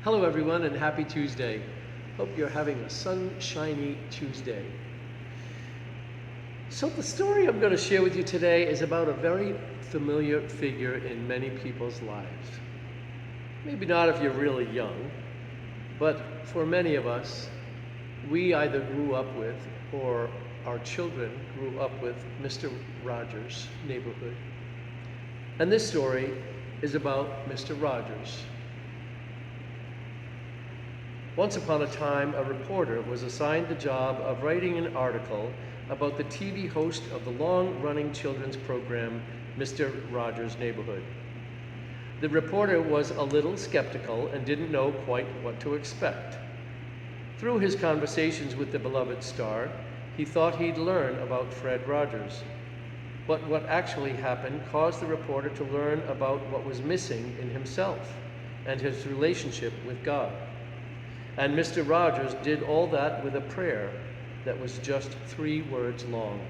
Hello everyone and happy Tuesday. Hope you're having a sunshiny Tuesday. So the story I'm going to share with you today is about a very familiar figure in many people's lives. Maybe not if you're really young, but for many of us, we either grew up with or our children grew up with Mr. Rogers' Neighborhood. And this story is about Mr. Rogers. Once upon a time, a reporter was assigned the job of writing an article about the TV host of the long-running children's program, Mr. Rogers' Neighborhood. The reporter was a little skeptical and didn't know quite what to expect. Through his conversations with the beloved star, he thought he'd learn about Fred Rogers. But what actually happened caused the reporter to learn about what was missing in himself and his relationship with God. And Mr. Rogers did all that with a prayer that was just 3 words long.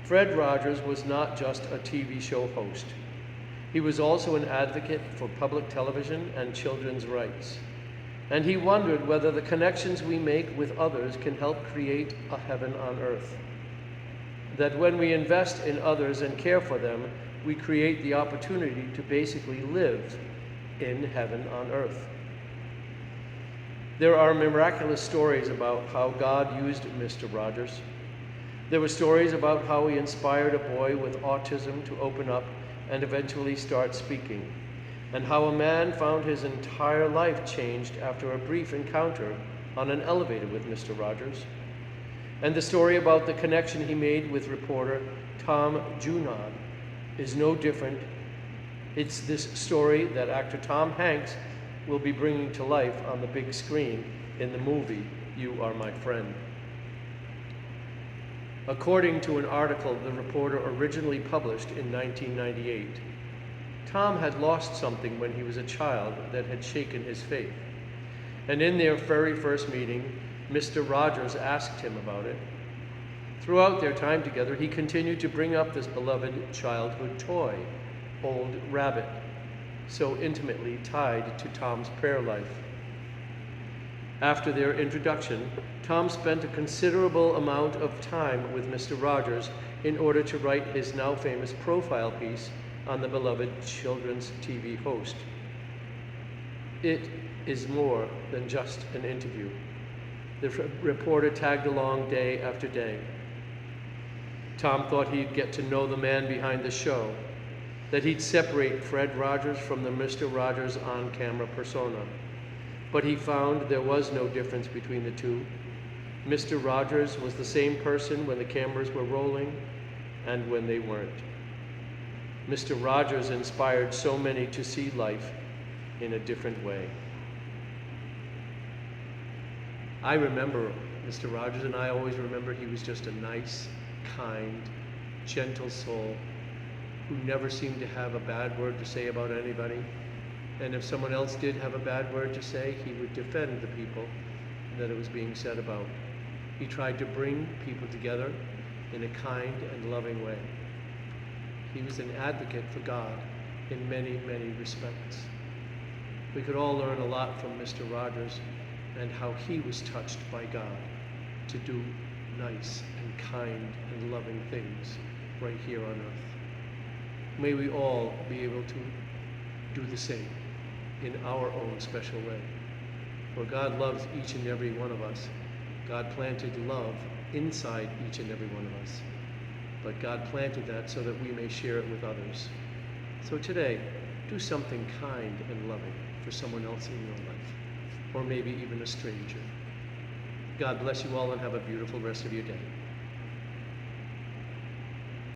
Fred Rogers was not just a TV show host. He was also an advocate for public television and children's rights. And he wondered whether the connections we make with others can help create a heaven on earth. That when we invest in others and care for them, we create the opportunity to basically live in heaven on earth. There are miraculous stories about how God used Mr. Rogers. There were stories about how he inspired a boy with autism to open up and eventually start speaking, and how a man found his entire life changed after a brief encounter on an elevator with Mr. Rogers, and the story about the connection he made with reporter Tom Junod is no different. It's this story that actor Tom Hanks will be bringing to life on the big screen in the movie You Are My Friend. According to an article the reporter originally published in 1998, Tom had lost something when he was a child that had shaken his faith. And in their very first meeting, Mr. Rogers asked him about it. Throughout their time together, he continued to bring up this beloved childhood toy, Old Rabbit, so intimately tied to Tom's prayer life. After their introduction, Tom spent a considerable amount of time with Mr. Rogers in order to write his now famous profile piece on the beloved children's TV host. It is more than just an interview. The reporter tagged along day after day. Tom thought he'd get to know the man behind the show, that he'd separate Fred Rogers from the Mr. Rogers on-camera persona. But he found there was no difference between the two. Mr. Rogers was the same person when the cameras were rolling and when they weren't. Mr. Rogers inspired so many to see life in a different way. I remember Mr. Rogers, and I always remember he was just a nice, kind, gentle soul who never seemed to have a bad word to say about anybody. And if someone else did have a bad word to say, he would defend the people that it was being said about. He tried to bring people together in a kind and loving way. He was an advocate for God in many, many respects. We could all learn a lot from Mr. Rogers and how he was touched by God to do nice and kind and loving things right here on earth. May we all be able to do the same in our own special way. For God loves each and every one of us. God planted love inside each and every one of us. But God planted that so that we may share it with others. So today, do something kind and loving for someone else in your life, or maybe even a stranger. God bless you all and have a beautiful rest of your day.